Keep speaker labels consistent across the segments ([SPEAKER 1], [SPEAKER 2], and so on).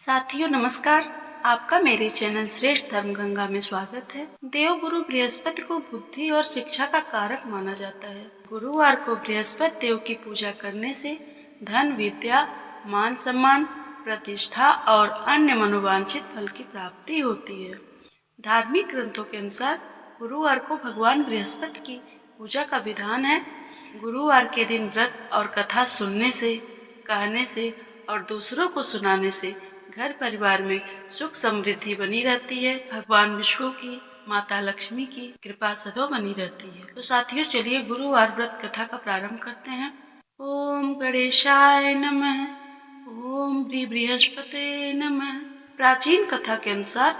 [SPEAKER 1] साथियों नमस्कार। आपका मेरे चैनल श्रेष्ठ धर्म गंगा में स्वागत है। देवगुरु बृहस्पति को बुद्धि और शिक्षा का कारक माना जाता है। गुरुवार को बृहस्पति देव की पूजा करने से धन, विद्या, मान सम्मान, प्रतिष्ठा और अन्य मनोवांछित फल की प्राप्ति होती है। धार्मिक ग्रंथों के अनुसार गुरुवार को भगवान बृहस्पति की पूजा का विधान है। गुरुवार के दिन व्रत और कथा सुनने से, कहने से और दूसरों को सुनाने से घर परिवार में सुख समृद्धि बनी रहती है। भगवान विष्णु की, माता लक्ष्मी की कृपा सदैव बनी रहती है। तो साथियों चलिए गुरुवार व्रत कथा का प्रारंभ करते हैं। ओम गणेशाय नमः, ओम बृहस्पते नमः। प्राचीन कथा के अनुसार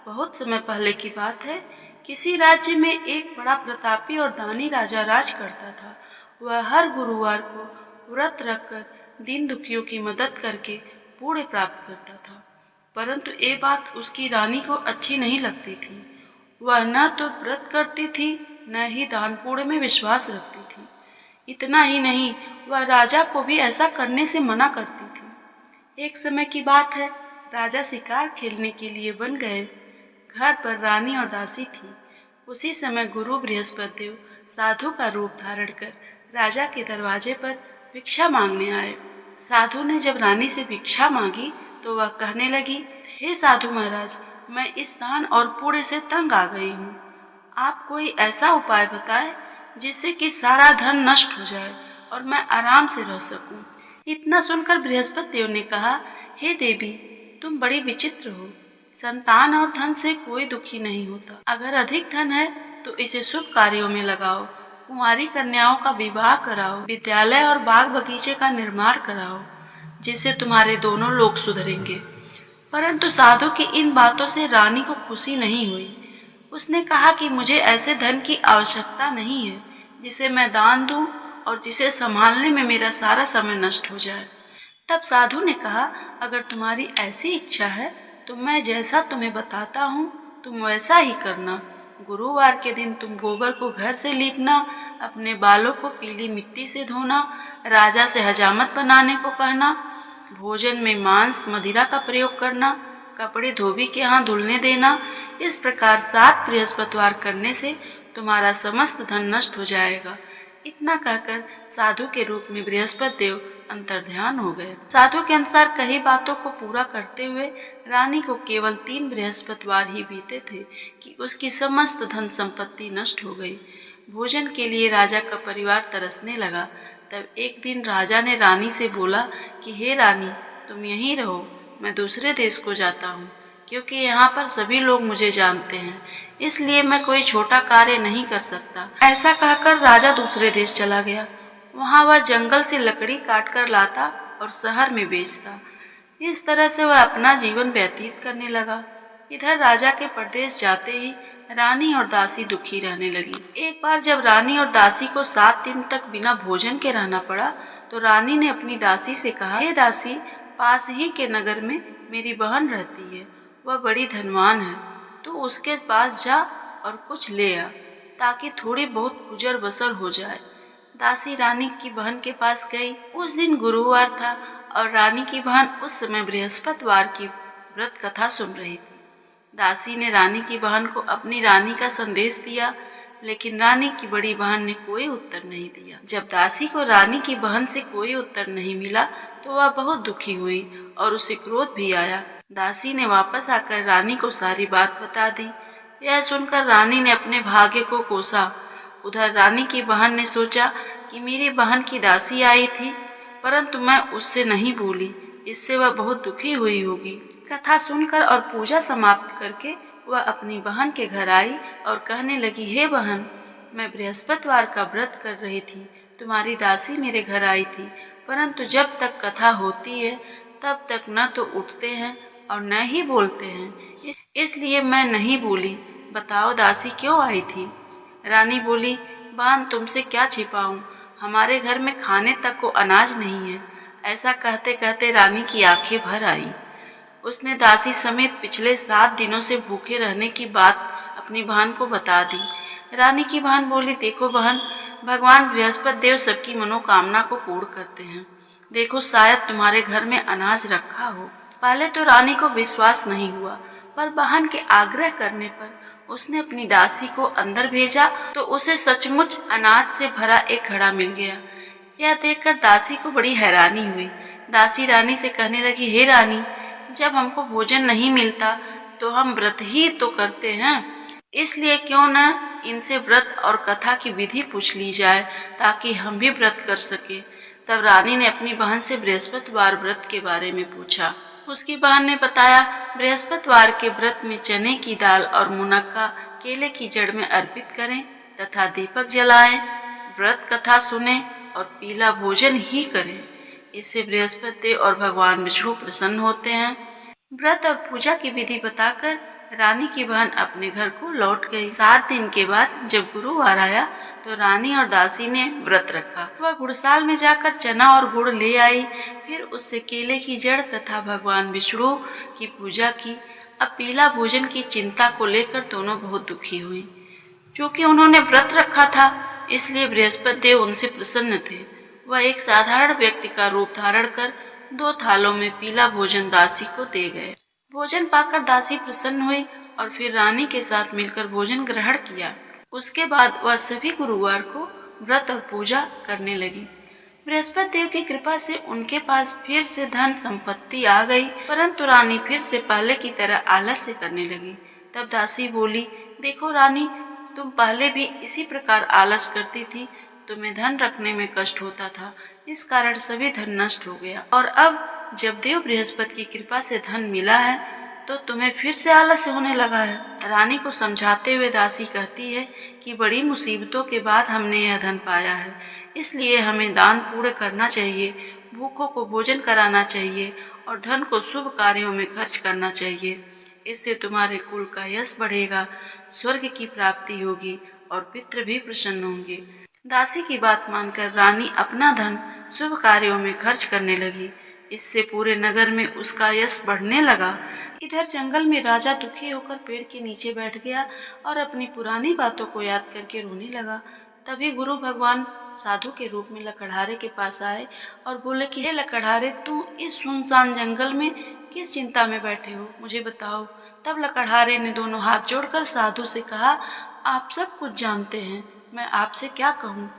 [SPEAKER 1] बहुत समय पहले की बात है। किसी राज्य में एक बड़ा प्रतापी और दानी राजा राज करता था। वह हर गुरुवार को व्रत रखकर दीन दुखियों की मदद करके पुण्य प्राप्त करता था, परंतु ये बात उसकी रानी को अच्छी नहीं लगती थी। वह न तो व्रत करती थी, न ही दान पुण्य में विश्वास रखती थी। इतना ही नहीं, वह राजा को भी ऐसा करने से मना करती थी। एक समय की बात है, राजा शिकार खेलने के लिए वन गए। घर पर रानी और दासी थी। उसी समय गुरु बृहस्पति देव साधु का रूप धारण कर राजा के दरवाजे पर भिक्षा मांगने आए। साधु ने जब रानी से भिक्षा मांगी तो वह कहने लगी, हे साधु महाराज, मैं इस दान और पुण्य से तंग आ गई हूँ। आप कोई ऐसा उपाय बताएं जिससे कि सारा धन नष्ट हो जाए और मैं आराम से रह सकूं। इतना सुनकर बृहस्पति देव ने कहा, हे देवी, तुम बड़ी विचित्र हो। संतान और धन से कोई दुखी नहीं होता। अगर अधिक धन है तो इसे शुभ कार्यों में लगाओ। कुंवारी कन्याओं का विवाह कराओ, विद्यालय और बाग बगीचे का निर्माण कराओ, जिससे तुम्हारे दोनों लोग सुधरेंगे। परंतु साधु की इन बातों से रानी को खुशी नहीं हुई। उसने कहा कि मुझे ऐसे धन की आवश्यकता नहीं है जिसे मैं दान दूं और जिसे संभालने में मेरा सारा समय नष्ट हो जाए। तब साधु ने कहा, अगर तुम्हारी ऐसी इच्छा है तो मैं जैसा तुम्हें बताता हूँ तुम वैसा ही करना। गुरुवार के दिन तुम गोबर को घर से लीपना, अपने बालों को पीली मिट्टी से धोना, राजा से हजामत बनाने को कहना, भोजन में मांस मदिरा का प्रयोग करना, कपड़े धोबी के यहाँ धुलने देना। इस प्रकार 7 बृहस्पतिवार करने से तुम्हारा समस्त धन नष्ट हो जाएगा। इतना कहकर साधु के रूप में बृहस्पति देव अंतर्ध्यान हो गए। साधु के अनुसार कही बातों को पूरा करते हुए रानी को केवल 3 बृहस्पतिवार ही बीते थे कि उसकी समस्त धन संपत्ति नष्ट हो गई। भोजन के लिए राजा का परिवार तरसने लगा। तब एक दिन राजा ने रानी से बोला कि हे रानी, तुम यहीं रहो, मैं दूसरे देश को जाता हूँ, क्योंकि यहाँ पर सभी लोग मुझे जानते हैं, इसलिए मैं कोई छोटा कार्य नहीं कर सकता। ऐसा कहकर राजा दूसरे देश चला गया। वहाँ वह जंगल से लकड़ी काट कर लाता और शहर में बेचता। इस तरह से वह अपना जीवन व्यतीत करने लगा। इधर राजा के प्रदेश जाते ही रानी और दासी दुखी रहने लगी। एक बार जब रानी और दासी को 7 दिन तक बिना भोजन के रहना पड़ा तो रानी ने अपनी दासी से कहा, हे दासी, पास ही के नगर में मेरी बहन रहती है, वह बड़ी धनवान है, तो उसके पास जा और कुछ ले आ, ताकि थोड़ी बहुत गुजर बसर हो जाए। दासी रानी की बहन के पास गई। उस दिन गुरुवार था और रानी की बहन उस समय बृहस्पतिवार की व्रत कथा सुन रही थी। दासी ने रानी की बहन को अपनी रानी का संदेश दिया, लेकिन रानी की बड़ी बहन ने कोई उत्तर नहीं दिया। जब दासी को रानी की बहन से कोई उत्तर नहीं मिला तो वह बहुत दुखी हुई और उसे क्रोध भी आया। दासी ने वापस आकर रानी को सारी बात बता दी। यह सुनकर रानी ने अपने भाग्य को कोसा। उधर रानी की बहन ने सोचा कि मेरी बहन की दासी आई थी, परंतु मैं उससे नहीं बोली, इससे वह बहुत दुखी हुई होगी। कथा सुनकर और पूजा समाप्त करके वह अपनी बहन के घर आई और कहने लगी, हे बहन, मैं बृहस्पतिवार का व्रत कर रही थी, तुम्हारी दासी मेरे घर आई थी, परंतु जब तक कथा होती है तब तक न तो उठते हैं और न ही बोलते हैं, इसलिए मैं नहीं बोली। बताओ दासी क्यों आई थी? रानी बोली, बहन, तुमसे क्या छिपाऊं, हमारे घर में खाने तक को अनाज नहीं है। ऐसा कहते कहते रानी की आंखें भर आईं। उसने दासी समेत पिछले 7 दिनों से भूखे रहने की बात अपनी बहन को बता दी। रानी की बहन बोली, देखो बहन, भगवान बृहस्पति देव सबकी मनोकामना को पूर्ण करते हैं। देखो शायद तुम्हारे घर में अनाज रखा हो। पहले तो रानी को विश्वास नहीं हुआ, पर बहन के आग्रह करने पर उसने अपनी दासी को अंदर भेजा तो उसे सचमुच अनाज से भरा एक घड़ा मिल गया। यह देखकर दासी को बड़ी हैरानी हुई। दासी रानी से कहने लगी, हे रानी, जब हमको भोजन नहीं मिलता तो हम व्रत ही तो करते हैं, इसलिए क्यों न इनसे व्रत और कथा की विधि पूछ ली जाए ताकि हम भी व्रत कर सके। तब रानी ने अपनी बहन से बृहस्पतिवार व्रत के बारे में पूछा। उसकी बहन ने बताया, बृहस्पतिवार के व्रत में चने की दाल और मुनक्का केले की जड़ में अर्पित करें तथा दीपक जलाएं, व्रत कथा सुने और पीला भोजन ही करें। इससे बृहस्पति और भगवान विष्णु प्रसन्न होते हैं। व्रत और पूजा की विधि बताकर रानी की बहन अपने घर को लौट गई। 7 दिन के बाद जब गुरुवार आया तो रानी और दासी ने व्रत रखा। वह गुड़साल में जाकर चना और गुड़ ले आई, फिर उससे केले की जड़ तथा भगवान विष्णु की पूजा की। अब पीला भोजन की चिंता को लेकर दोनों बहुत दुखी हुई। क्योंकि उन्होंने व्रत रखा था, इसलिए बृहस्पति देव उनसे प्रसन्न थे। वह एक साधारण व्यक्ति का रूप धारण कर 2 थालों में पीला भोजन दासी को दे गए। भोजन पाकर दासी प्रसन्न हुई और फिर रानी के साथ मिलकर भोजन ग्रहण किया। उसके बाद वह सभी गुरुवार को व्रत और पूजा करने लगी। बृहस्पति देव की कृपा से उनके पास फिर से धन संपत्ति आ गई, परंतु रानी फिर से पहले की तरह आलस्य करने लगी। तब दासी बोली, देखो रानी, तुम पहले भी इसी प्रकार आलस करती थी, तुम्हें धन रखने में कष्ट होता था, इस कारण सभी धन नष्ट हो गया, और अब जब देव बृहस्पति की कृपा से धन मिला है तो तुम्हें फिर से आलस्य होने लगा है। रानी को समझाते हुए दासी कहती है कि बड़ी मुसीबतों के बाद हमने यह धन पाया है, इसलिए हमें दान पुण्य करना चाहिए, भूखों को भोजन कराना चाहिए और धन को शुभ कार्यों में खर्च करना चाहिए। इससे तुम्हारे कुल का यश बढ़ेगा, स्वर्ग की प्राप्ति होगी और पितृ भी प्रसन्न होंगे। दासी की बात मानकर रानी अपना धन शुभ कार्यों में खर्च करने लगी। इससे पूरे नगर में उसका यश बढ़ने लगा। इधर जंगल में राजा दुखी होकर पेड़ के नीचे बैठ गया और अपनी पुरानी बातों को याद करके रोने लगा। तभी गुरु भगवान साधु के रूप में लकड़हारे के पास आए और बोले कि हे लकड़हारे, तुम इस सुनसान जंगल में किस चिंता में बैठे हो, मुझे बताओ। तब लकड़हारे ने दोनों हाथ जोड़कर साधु से कहा, आप सब कुछ जानते हैं, मैं आपसे क्या कहूँ।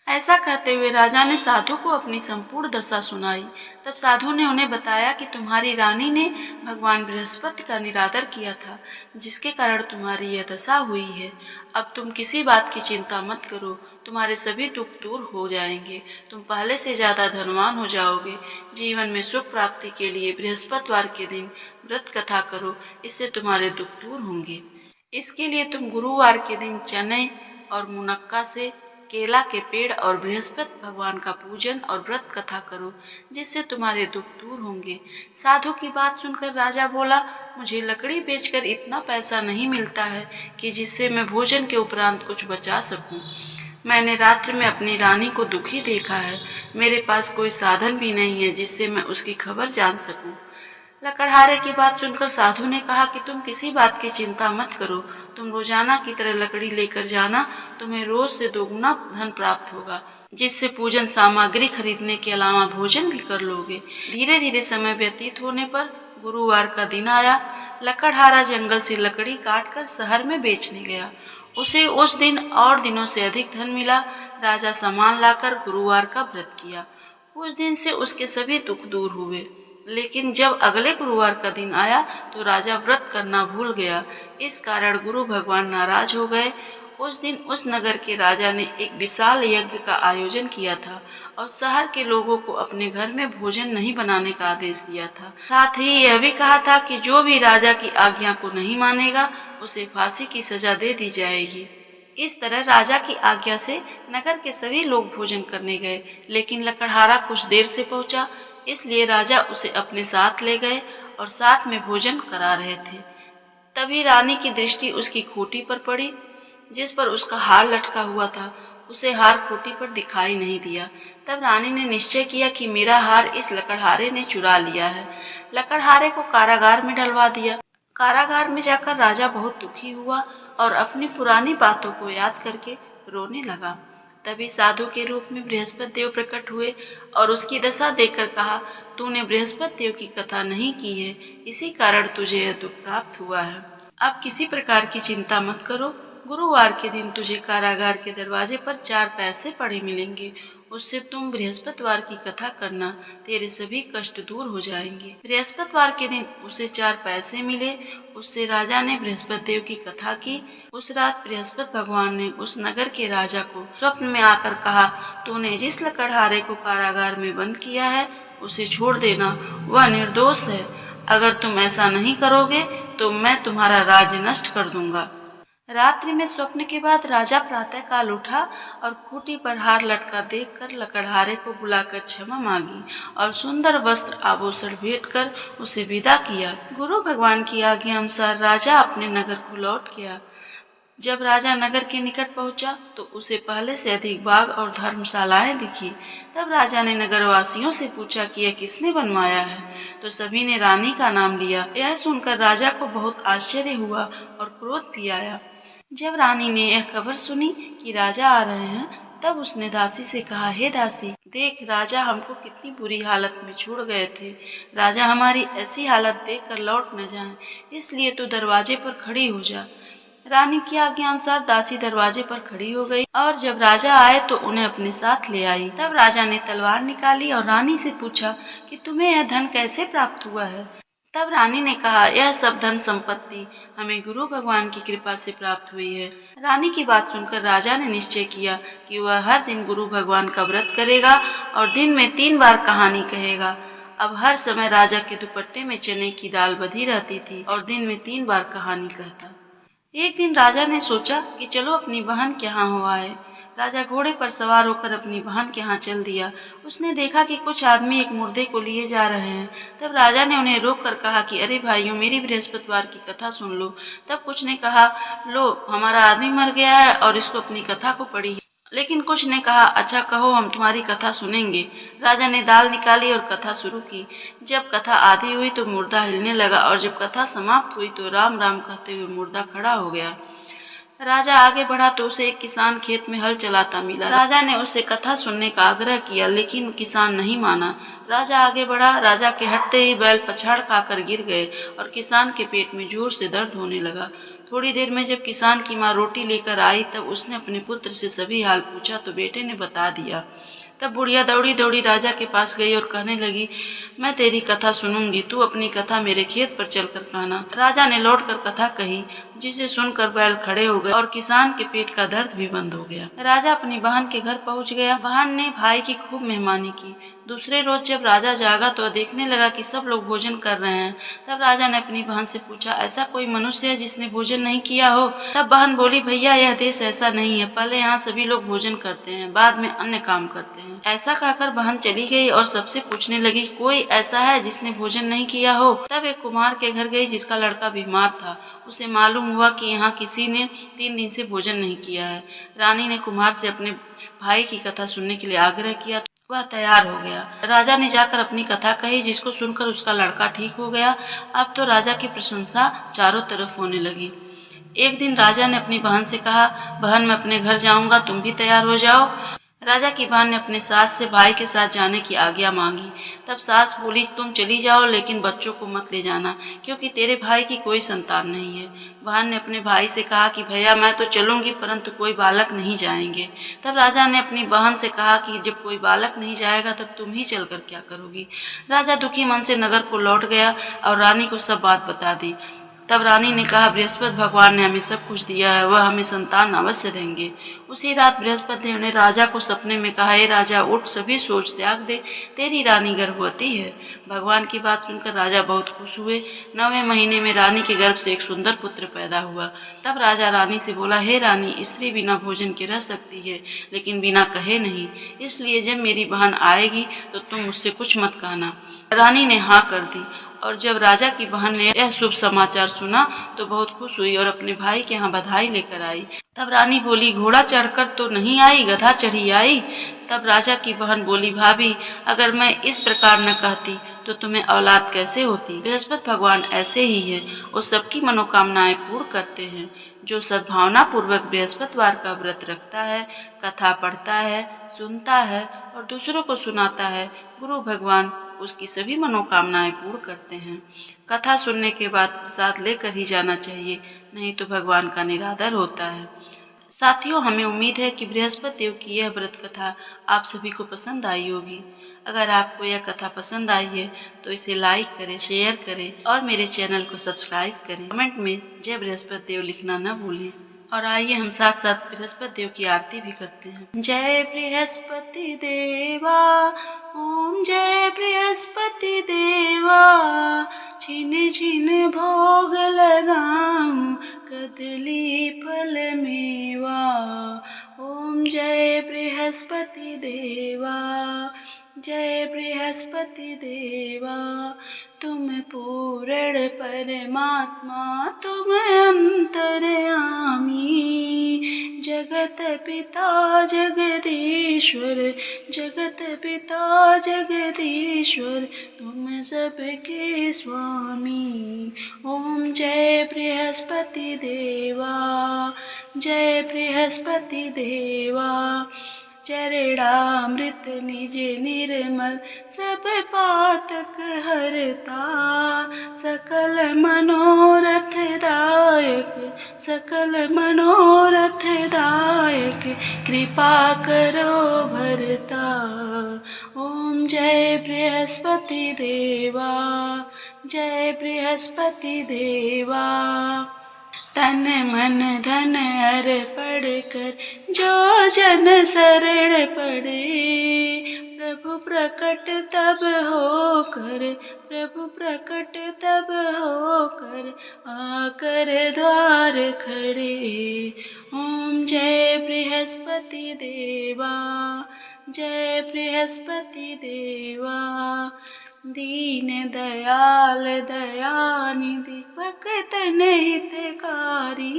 [SPEAKER 1] ऐसा कहते हुए राजा ने साधु को अपनी संपूर्ण दशा सुनाई। तब साधु ने उन्हें बताया कि तुम्हारी रानी ने भगवान बृहस्पति का निरादर किया था, जिसके कारण तुम्हारी यह दशा हुई है। अब तुम किसी बात की चिंता मत करो, तुम्हारे सभी दुख दूर हो जाएंगे, तुम पहले से ज्यादा धनवान हो जाओगे। जीवन में सुख प्राप्ति के लिए बृहस्पतिवार के दिन व्रत कथा करो, इससे तुम्हारे दुख दूर होंगे। इसके लिए तुम गुरुवार के दिन चने और मुनक्का से केला के पेड़ और बृहस्पति भगवान का पूजन और व्रत कथा करो, जिससे तुम्हारे दुख दूर होंगे। साधु की बात सुनकर राजा बोला, मुझे लकड़ी बेचकर इतना पैसा नहीं मिलता है कि जिससे मैं भोजन के उपरांत कुछ बचा सकूं। मैंने रात्रि में अपनी रानी को दुखी देखा है, मेरे पास कोई साधन भी नहीं है जिससे मैं उसकी खबर जान सकूं। लकड़हारे की बात सुनकर साधु ने कहा कि तुम किसी बात की चिंता मत करो, तुम रोजाना की तरह लकड़ी लेकर जाना, तुम्हें रोज से दोगुना धन प्राप्त होगा, जिससे पूजन सामग्री खरीदने के अलावा भोजन भी कर लोगे। धीरे धीरे समय व्यतीत होने पर गुरुवार का दिन आया। लकड़हारा जंगल से लकड़ी काटकर शहर में बेचने गया। उसे उस दिन और दिनों से अधिक धन मिला। राजा सामान लाकर गुरुवार का व्रत किया। उस दिन से उसके सभी दुख दूर हुए। लेकिन जब अगले गुरुवार का दिन आया तो राजा व्रत करना भूल गया। इस कारण गुरु भगवान नाराज हो गए। उस दिन उस नगर के राजा ने एक विशाल यज्ञ का आयोजन किया था और शहर के लोगों को अपने घर में भोजन नहीं बनाने का आदेश दिया था। साथ ही यह भी कहा था कि जो भी राजा की आज्ञा को नहीं मानेगा उसे फांसी की सजा दे दी जाएगी। इस तरह राजा की आज्ञा से नगर के सभी लोग भोजन करने गए, लेकिन लकड़हारा कुछ देर से पहुंचा, इसलिए राजा उसे अपने साथ ले गए और साथ में भोजन करा रहे थे। तभी रानी की दृष्टि उसकी खूंटी पर पड़ी, जिस पर उसका हार लटका हुआ था। उसे हार खूंटी पर दिखाई नहीं दिया। तब रानी ने निश्चय किया कि मेरा हार इस लकड़हारे ने चुरा लिया है। लकड़हारे को कारागार में डलवा दिया। कारागार में जाकर राजा बहुत दुखी हुआ और अपनी पुरानी बातों को याद करके रोने लगा। तभी साधु के रूप में बृहस्पति देव प्रकट हुए और उसकी दशा देखकर कहा, तूने बृहस्पति देव की कथा नहीं की है, इसी कारण तुझे यह दुख प्राप्त हुआ है। अब किसी प्रकार की चिंता मत करो, गुरुवार के दिन तुझे कारागार के दरवाजे पर 4 पैसे पड़े मिलेंगे, उससे तुम बृहस्पतिवार की कथा करना, तेरे सभी कष्ट दूर हो जाएंगे। बृहस्पतिवार के दिन उसे 4 पैसे मिले, उससे राजा ने बृहस्पति देव की कथा की। उस रात बृहस्पति भगवान ने उस नगर के राजा को स्वप्न में आकर कहा, तूने जिस लकड़हारे को कारागार में बंद किया है उसे छोड़ देना, वह निर्दोष है। अगर तुम ऐसा नहीं करोगे तो मैं तुम्हारा राज्य नष्ट कर दूंगा। रात्रि में स्वप्न के बाद राजा प्रातः काल उठा और खूंटी पर हार लटका देखकर लकड़हारे को बुलाकर क्षमा मांगी और सुंदर वस्त्र आभूषण भेंट कर उसे विदा किया। गुरु भगवान की आज्ञा अनुसार राजा अपने नगर को लौट गया। जब राजा नगर के निकट पहुंचा तो उसे पहले से अधिक बाग और धर्मशालाएं दिखी। तब राजा ने नगरवासियों से पूछा कि यह किसने बनवाया है, तो सभी ने रानी का नाम लिया। यह सुनकर राजा को बहुत आश्चर्य हुआ और क्रोध भी आया। जब रानी ने यह खबर सुनी कि राजा आ रहे हैं, तब उसने दासी से कहा, हे दासी, देख राजा हमको कितनी बुरी हालत में छोड़ गए थे। राजा हमारी ऐसी हालत देखकर लौट न जाएं, इसलिए तू दरवाजे पर खड़ी हो जा। रानी की आज्ञा अनुसार दासी दरवाजे पर खड़ी हो गई और जब राजा आए तो उन्हें अपने साथ ले आई। तब राजा ने तलवार निकाली और रानी से पूछा कि तुम्हें यह धन कैसे प्राप्त हुआ है। तब रानी ने कहा, यह सब धन संपत्ति हमें गुरु भगवान की कृपा से प्राप्त हुई है। रानी की बात सुनकर राजा ने निश्चय किया कि वह हर दिन गुरु भगवान का व्रत करेगा और दिन में 3 बार कहानी कहेगा। अब हर समय राजा के दुपट्टे में चने की दाल बधी रहती थी और दिन में 3 बार कहानी कहता। एक दिन राजा ने सोचा कि चलो अपनी बहन के यहाँ हो आए। राजा घोड़े पर सवार होकर अपनी बहन के यहाँ चल दिया। उसने देखा कि कुछ आदमी एक मुर्दे को लिए जा रहे हैं। तब राजा ने उन्हें रोक कर कहा कि अरे भाइयों, मेरी बृहस्पतिवार की कथा सुन लो। तब कुछ ने कहा, लो हमारा आदमी मर गया है और इसको अपनी कथा को पढ़ी। लेकिन कुछ ने कहा, अच्छा कहो, हम तुम्हारी कथा सुनेंगे। राजा ने दाल निकाली और कथा शुरू की। जब कथा आधी हुई तो मुर्दा हिलने लगा और जब कथा समाप्त हुई तो राम राम कहते हुए मुर्दा खड़ा हो गया। राजा आगे बढ़ा तो उसे एक किसान खेत में हल चलाता मिला। राजा ने उससे कथा सुनने का आग्रह किया, लेकिन किसान नहीं माना। राजा आगे बढ़ा। राजा के हटते ही बैल पछाड़ खाकर गिर गए और किसान के पेट में जोर से दर्द होने लगा। थोड़ी देर में जब किसान की माँ रोटी लेकर आई तब उसने अपने पुत्र से सभी हाल पूछा तो बेटे ने बता दिया। तब बुढ़िया दौड़ी दौड़ी राजा के पास गई और कहने लगी, मैं तेरी कथा सुनूंगी, तू अपनी कथा मेरे खेत पर चलकर कहना। राजा ने लौटकर कथा कही, जिसे सुनकर बैल खड़े हो गए और किसान के पेट का दर्द भी बंद हो गया। राजा अपनी बहन के घर पहुंच गया। बहन ने भाई की खूब मेहमानी की। दूसरे रोज जब राजा जागा तो देखने लगा कि सब लोग भोजन कर रहे हैं। तब राजा ने अपनी बहन से पूछा, ऐसा कोई मनुष्य है जिसने भोजन नहीं किया हो? तब बहन बोली, भैया यह देश ऐसा नहीं है, पहले यहाँ सभी लोग भोजन करते हैं, बाद में अन्य काम करते हैं। ऐसा कहकर बहन चली गई और सबसे पूछने लगी, कोई ऐसा है जिसने भोजन नहीं किया हो? तब एक कुम्हार के घर गई जिसका लड़का बीमार था। उसे मालूम हुआ कि यहाँ किसी ने 3 दिन से भोजन नहीं किया है। रानी ने कुम्हार से अपने भाई की कथा सुनने के लिए आग्रह किया। वह तैयार हो गया। राजा ने जाकर अपनी कथा कही, जिसको सुनकर उसका लड़का ठीक हो गया। अब तो राजा की प्रशंसा चारों तरफ होने लगी। एक दिन राजा ने अपनी बहन से कहा, बहन मैं अपने घर जाऊंगा, तुम भी तैयार हो जाओ। राजा की बहन ने अपने सास से भाई के साथ जाने की आज्ञा मांगी। तब सास बोली, तुम चली जाओ, लेकिन बच्चों को मत ले जाना, क्योंकि तेरे भाई की कोई संतान नहीं है। बहन ने अपने भाई से कहा कि भैया मैं तो चलूंगी, परंतु कोई बालक नहीं जाएंगे। तब राजा ने अपनी बहन से कहा कि जब कोई बालक नहीं जाएगा तब तुम ही चलकर क्या करोगी। राजा दुखी मन से नगर को लौट गया और रानी को सब बात बता दी। तब रानी ने कहा, बृहस्पति भगवान ने हमें सब कुछ दिया है, वह हमें संतान अवश्य देंगे। उसी रात बृहस्पति देव ने राजा को सपने में कहा, हे राजा उठ, सभी सोच त्याग दे, तेरी रानी गर्भवती है। भगवान की बात सुनकर राजा बहुत खुश हुए। 9वें महीने में रानी के गर्भ से एक सुंदर पुत्र पैदा हुआ। तब राजा रानी से बोला, हे रानी, स्त्री बिना भोजन के रह सकती है, लेकिन बिना कहे नहीं, इसलिए जब मेरी बहन आएगी तो तुम मुझसे कुछ मत कहना। रानी ने हाँ कर दी और जब राजा की बहन ने यह शुभ समाचार सुना तो बहुत खुश हुई और अपने भाई के यहाँ बधाई लेकर आई। तब रानी बोली, घोड़ा चढ़कर तो नहीं आई, गधा चढ़ी आई। तब राजा की बहन बोली, भाभी अगर मैं इस प्रकार न कहती तो तुम्हें औलाद कैसे होती। बृहस्पति भगवान ऐसे ही है, वो सबकी मनोकामनाएं पूर्ण करते हैं। जो सद्भावना पूर्वक बृहस्पतिवार का व्रत रखता है, कथा पढ़ता है, सुनता है और दूसरों को सुनाता है, गुरु भगवान उसकी सभी मनोकामनाएं पूर्ण करते हैं। कथा सुनने के बाद प्रसाद लेकर ही जाना चाहिए, नहीं तो भगवान का निरादर होता है। साथियों, हमें उम्मीद है कि बृहस्पति देव की यह व्रत कथा आप सभी को पसंद आई होगी। अगर आपको यह कथा पसंद आई है तो इसे लाइक करें, शेयर करें और मेरे चैनल को सब्सक्राइब करें। कमेंट में जय बृहस्पति देव लिखना न भूलें। और आइए हम साथ साथ बृहस्पति देव की आरती भी करते हैं। जय बृहस्पति देवा, ओम जय बृहस्पति देवा, छिन छिन भोग लगाऊं कदली फल मेवा। ओम जय बृहस्पति देवा, जय बृहस्पति देवा, तुम पूर्ण परमात्मा, तुम अंतर्यामी, जगत पिता जगदीश्वर, जगत पिता जगदीश्वर, तुम सबके स्वामी। ओम जय बृहस्पति देवा, जय बृहस्पति देवा, चरणामृत निज निर्मल सब पातक हरता, सकल मनोरथ दायक, सकल मनोरथ दायक, कृपा करो भरता। ओम जय बृहस्पति देवा, जय बृहस्पति देवा, तन मन धन अर्पण कर जो जन शरण पड़े, प्रभु प्रकट तब होकर, प्रभु प्रकट तब होकर, आकर द्वार खड़े। ओम जय बृहस्पति देवा, जय बृहस्पति देवा, दीन दयाल दयानिधि भक्तन हितकारी,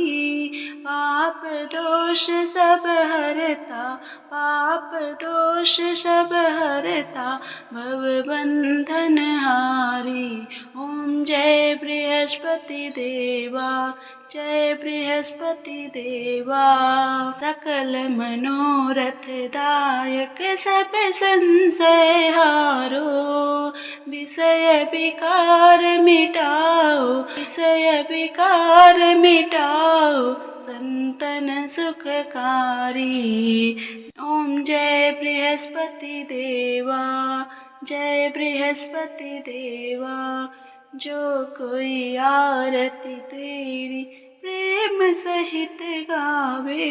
[SPEAKER 1] पाप दोष सब हरता, पाप दोष सब हरता, भव बंधन हारी। ओम जय बृहस्पति देवा, जय बृहस्पति देवा, सकल मनोरथ दायक सब संशय हारो, विषय विकार मिटाओ, विषय विकार मिटाओ, संतन सुखकारी। ओम जय बृहस्पति देवा, जय बृहस्पति देवा, जो कोई आरती तेरी प्रेम सहित गावे,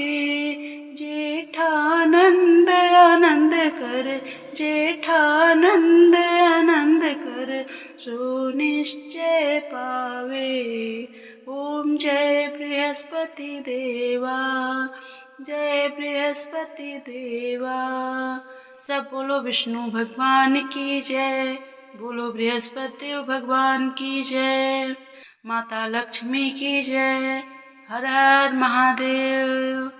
[SPEAKER 1] जेठानंद आनंद कर, जेठानंद आनंद कर, सो निश्चय पावे। ओम जय बृहस्पति देवा, जय बृहस्पति देवा। सब बोलो विष्णु भगवान की जय, बोलो बृहस्पति देव भगवान की जय, माता लक्ष्मी की जय। हर हर महादेव।